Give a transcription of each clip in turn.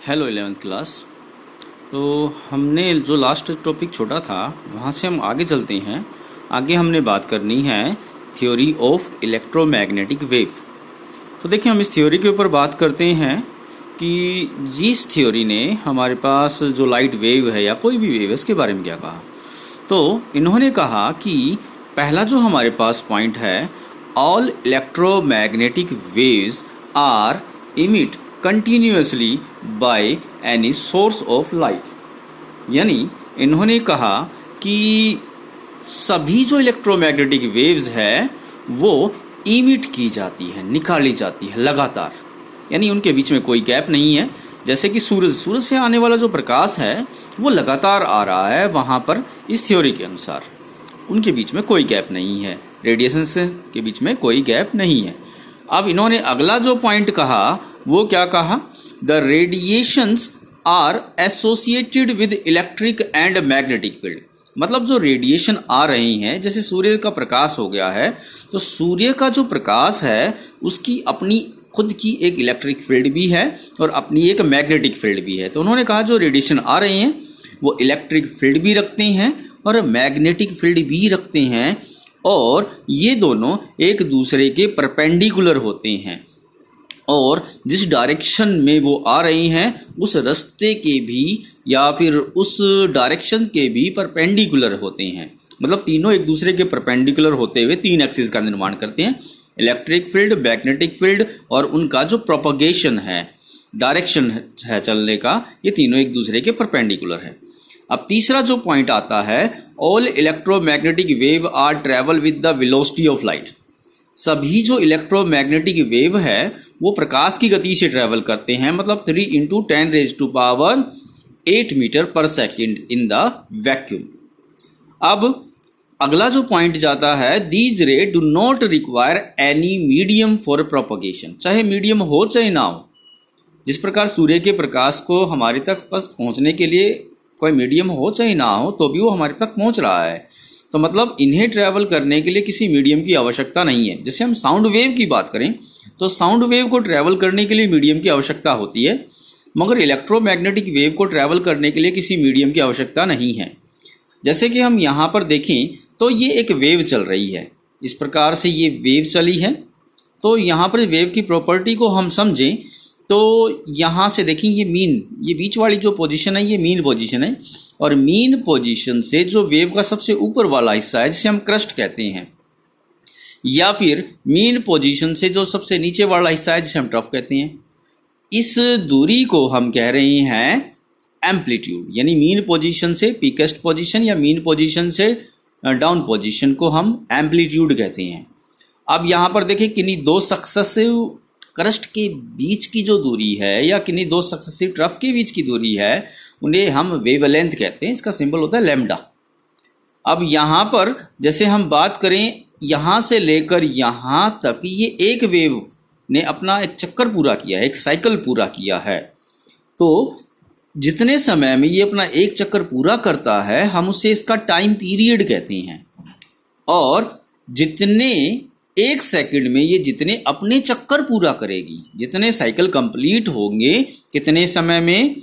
Hello 11th class. तो हमने जो लास्ट टॉपिक छोड़ा था वहाँ से हम आगे चलते हैं। आगे हमने बात करनी है थ्योरी ऑफ इलेक्ट्रोमैग्नेटिक वेव। तो देखिए, हम इस थ्योरी के ऊपर बात करते हैं कि जिस थ्योरी ने हमारे पास जो लाइट वेव है या कोई भी वेव है उसके बारे में क्या कहा। तो इन्होंने कहा कि पहला जो हमारे पास पॉइंट है, all electromagnetic waves are emit continuously by any source of light. यानी इन्होंने कहा कि सभी जो इलेक्ट्रोमैग्नेटिक वेव्स है वो इमिट की जाती है, निकाली जाती है लगातार, यानी उनके बीच में कोई गैप नहीं है। जैसे कि सूरज से आने वाला जो प्रकाश है वो लगातार आ रहा है, वहां पर इस थ्योरी के अनुसार उनके बीच में कोई गैप नहीं है, रेडिएशन से के बीच में कोई गैप नहीं है। अब इन्होंने अगला जो पॉइंट कहा वो क्या कहा, the radiations are associated with electric and magnetic field. मतलब जो रेडिएशन आ रही हैं, जैसे सूर्य का प्रकाश हो गया है, तो सूर्य का जो प्रकाश है उसकी अपनी खुद की एक इलेक्ट्रिक फील्ड भी है और अपनी एक मैग्नेटिक फील्ड भी है। तो उन्होंने कहा जो रेडिएशन आ रही हैं वो इलेक्ट्रिक फील्ड भी रखते हैं और मैग्नेटिक फील्ड भी रखते हैं, और ये दोनों एक दूसरे के परपेंडिकुलर होते हैं, और जिस डायरेक्शन में वो आ रही हैं उस रास्ते के भी या फिर उस डायरेक्शन के भी परपेंडिकुलर होते हैं। मतलब तीनों एक दूसरे के परपेंडिकुलर होते हुए तीन एक्सिस का निर्माण करते हैं, इलेक्ट्रिक फील्ड, मैग्नेटिक फील्ड और उनका जो प्रोपगेशन है, डायरेक्शन है चलने का, ये तीनों एक दूसरे के परपेंडिकुलर है। अब तीसरा जो पॉइंट आता है, all electromagnetic wave are travel with the velocity of light. सभी जो इलेक्ट्रोमैग्नेटिक वेव है वो प्रकाश की गति से ट्रेवल करते हैं, मतलब 3 × 10⁸ मीटर पर सेकेंड इन द वैक्यूम। अब अगला जो पॉइंट जाता है, दीज रे do not require any medium for propagation. चाहे मीडियम हो चाहे ना हो, जिस प्रकार सूर्य के प्रकाश को हमारे तक बस पहुंचने के लिए कोई मीडियम हो चाहे ना हो तो भी वो हमारे तक पहुंच रहा है। तो मतलब इन्हें ट्रैवल करने के लिए किसी मीडियम की आवश्यकता नहीं है। जैसे हम साउंड वेव की बात करें तो साउंड वेव को ट्रैवल करने के लिए मीडियम की आवश्यकता होती है, मगर इलेक्ट्रोमैग्नेटिक वेव को ट्रैवल करने के लिए किसी मीडियम की आवश्यकता नहीं है। जैसे कि हम यहाँ पर देखें तो ये एक वेव चल रही है, इस प्रकार से ये वेव चली है। तो यहाँ पर वेव की प्रॉपर्टी को हम समझें तो यहाँ से देखें, ये बीच वाली जो पोजीशन है ये मीन पोजीशन है, और मीन पोजीशन से जो वेव का सबसे ऊपर वाला हिस्सा है जिसे हम क्रस्ट कहते हैं, या फिर मीन पोजीशन से जो सबसे नीचे वाला हिस्सा है जिसे हम ट्रफ कहते हैं, इस दूरी को हम कह रहे हैं एम्पलीट्यूड। यानी मीन पोजीशन से पीकेस्ट पोजीशन या मीन पोजीशन से डाउन पोजीशन को हम एम्पलीट्यूड कहते हैं। अब यहाँ पर देखें, किन्हीं दो सक्सेसिव क्रस्ट के बीच की जो दूरी है या किन्हीं दो सक्सेसिव ट्रफ के बीच की दूरी है उन्हें हम वेवलेंथ कहते हैं, इसका सिंबल होता है लैम्डा। अब यहाँ पर जैसे हम बात करें, यहाँ से लेकर यहाँ तक ये एक वेव ने अपना एक चक्कर पूरा किया है, एक साइकिल पूरा किया है। तो जितने समय में ये अपना एक चक्कर पूरा करता है हम उसे इसका टाइम पीरियड कहते हैं, और जितने एक सेकंड में ये जितने अपने चक्कर पूरा करेगी, जितने साइकिल कंप्लीट होंगे कितने समय में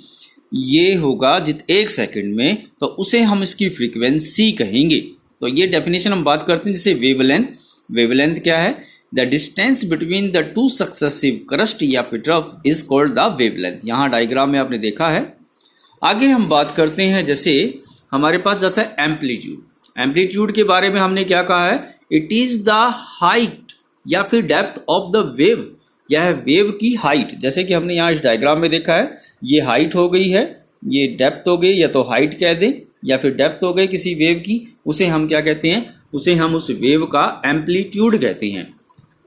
ये होगा, एक सेकंड में, तो उसे हम इसकी फ्रीक्वेंसी कहेंगे। तो ये डेफिनेशन हम बात करते हैं। जैसे वेवलेंथ क्या है, the distance between the two successive crust या फिर trough is called the wavelength. यहाँ डायग्राम में आपने देखा है। आगे हम बात करते हैं, जैसे हमारे पास जाता है एम्पलीट्यूड। एम्पलीट्यूड के बारे में हमने क्या कहा है, इट इज द हाइट या फिर डेप्थ ऑफ द वेव। यह है वेव की हाइट। जैसे कि हमने यहाँ इस डायग्राम में देखा है, ये हाइट हो गई है, ये डेप्थ हो गई, या तो हाइट कह दें या फिर डेप्थ हो गई किसी वेव की, उसे हम क्या कहते हैं, उसे हम उस वेव का एम्पलीट्यूड कहते हैं।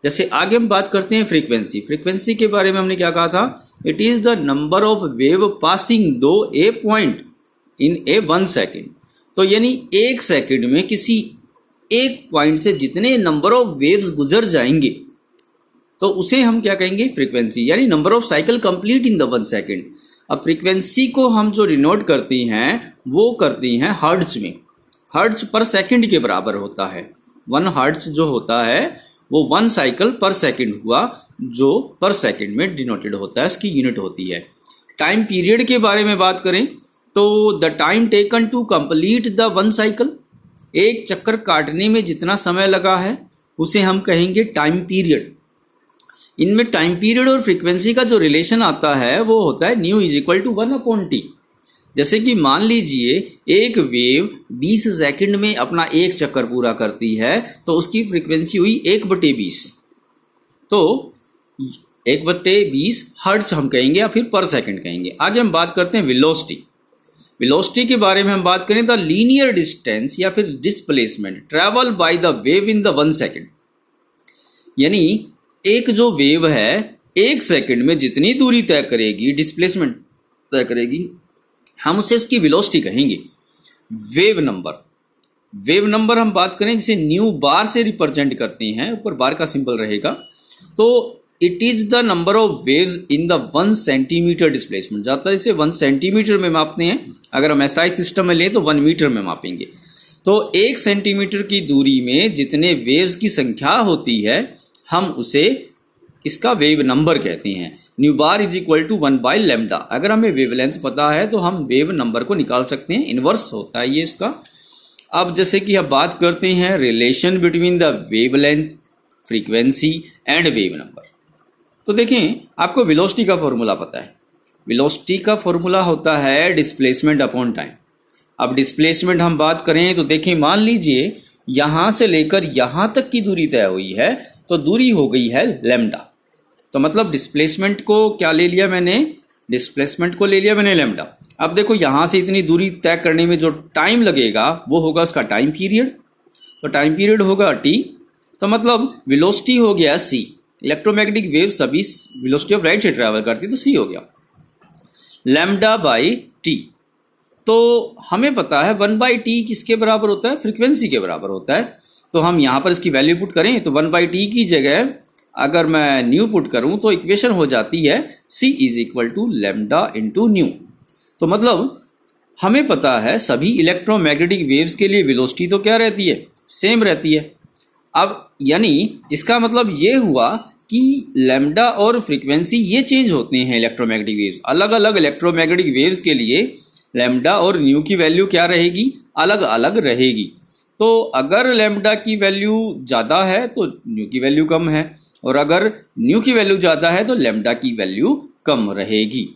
जैसे आगे हम बात करते हैं फ्रीक्वेंसी के बारे में हमने क्या कहा था, it is the number of wave passing दो ए पॉइंट इन ए 1 सेकेंड। तो यानी एक सेकेंड में किसी एक पॉइंट से जितने नंबर ऑफ वेव्स गुजर जाएंगे तो उसे हम क्या कहेंगे, फ्रीक्वेंसी, यानी number of cycle complete in the 1 second. अब फ्रीक्वेंसी को हम जो डिनोट करते हैं वो करते हैं हर्ट्ज में। हर्ट्ज पर सेकंड के बराबर होता है। 1 हर्ट्ज जो होता है वो 1 साइकिल पर सेकंड हुआ, जो पर सेकंड में डिनोटेड होता है, इसकी यूनिट होती है। टाइम पीरियड के बारे में बात करें तो the time taken to complete the one cycle, एक चक्कर काटने में जितना समय लगा है उसे हम कहेंगे टाइम पीरियड। इनमें टाइम पीरियड और फ्रीक्वेंसी का जो रिलेशन आता है वो होता है new is equal to 1/t। जैसे कि मान लीजिए एक वेव 20 सेकंड में अपना एक चक्कर पूरा करती है तो उसकी फ्रीक्वेंसी हुई 1/20, तो 1/20 हर्ट्ज हम कहेंगे या फिर पर सेकंड कहेंगे। आगे हम बात करते हैं वेलोसिटी। वेलोसिटी के बारे में हम बात करें द लीनियर डिस्टेंस या फिर displacement travel by the wave in the 1 second, यानी एक जो वेव है 1 सेकंड में जितनी दूरी तय करेगी, डिस्प्लेसमेंट तय करेगी, हम उसे उसकी वेलोसिटी कहेंगे। वेव नंबर हम बात करें जिसे न्यू बार से रिप्रेजेंट करते हैं, ऊपर बार का सिंबल रहेगा, तो it is the number of waves in the 1 centimetre displacement. जाता है इसे 1 सेंटीमीटर में मापते हैं, अगर हम एसआई सिस्टम में लें तो 1 मीटर में मापेंगे। तो 1 सेंटीमीटर की दूरी में जितने वेव्स की संख्या होती है हम उसे इसका वेव नंबर कहते हैं। Nu bar is equal to 1/λ। अगर हमें वेवलेंथ पता है तो हम वेव नंबर को निकाल सकते हैं, इनवर्स होता है ये इसका। अब जैसे कि अब बात करते हैं relation between the wavelength, frequency and wave number. तो देखें, आपको वेलोसिटी का फॉर्मूला पता है। वेलोसिटी का फॉर्मूला होता है डिस्प्लेसमेंट अपॉन टाइम। अब डिस्प्लेसमेंट हम बात करें तो देखें, मान लीजिए यहाँ से लेकर यहाँ तक की दूरी तय हुई है तो दूरी हो गई है लैम्डा। तो मतलब डिस्प्लेसमेंट को क्या ले लिया मैंने, डिस्प्लेसमेंट को ले लिया मैंने लैम्डा। अब देखो यहाँ से इतनी दूरी तय करने में जो टाइम लगेगा वो होगा उसका टाइम पीरियड, तो टाइम पीरियड होगा t। तो मतलब वेलोसिटी हो गया c। इलेक्ट्रोमैग्नेटिक वेव सभी वेलोसिटी ऑफ लाइट से ट्रैवल करती है तो c हो गया लैम्डा बाई t। तो हमें पता है 1/t किसके बराबर होता है, फ्रीक्वेंसी के बराबर होता है। तो हम यहाँ पर इसकी वैल्यू पुट करें तो 1/t की जगह अगर मैं न्यू पुट करूँ तो इक्वेशन हो जाती है c is equal to lambda into nu. तो मतलब हमें पता है सभी इलेक्ट्रोमैग्नेटिक वेव्स के लिए वेलोसिटी तो क्या रहती है, सेम रहती है। अब यानी इसका मतलब ये हुआ कि लैम्डा और फ्रीक्वेंसी ये चेंज होते हैं इलेक्ट्रोमैग्नेटिक वेव्स। अलग अलग इलेक्ट्रोमैग्नेटिक वेव्स के लिए लैम्डा और न्यू की वैल्यू क्या रहेगी, अलग अलग रहेगी। तो अगर लैम्डा की वैल्यू ज़्यादा है तो न्यू की वैल्यू कम है, और अगर न्यू की वैल्यू ज़्यादा है तो लैम्डा की वैल्यू कम रहेगी।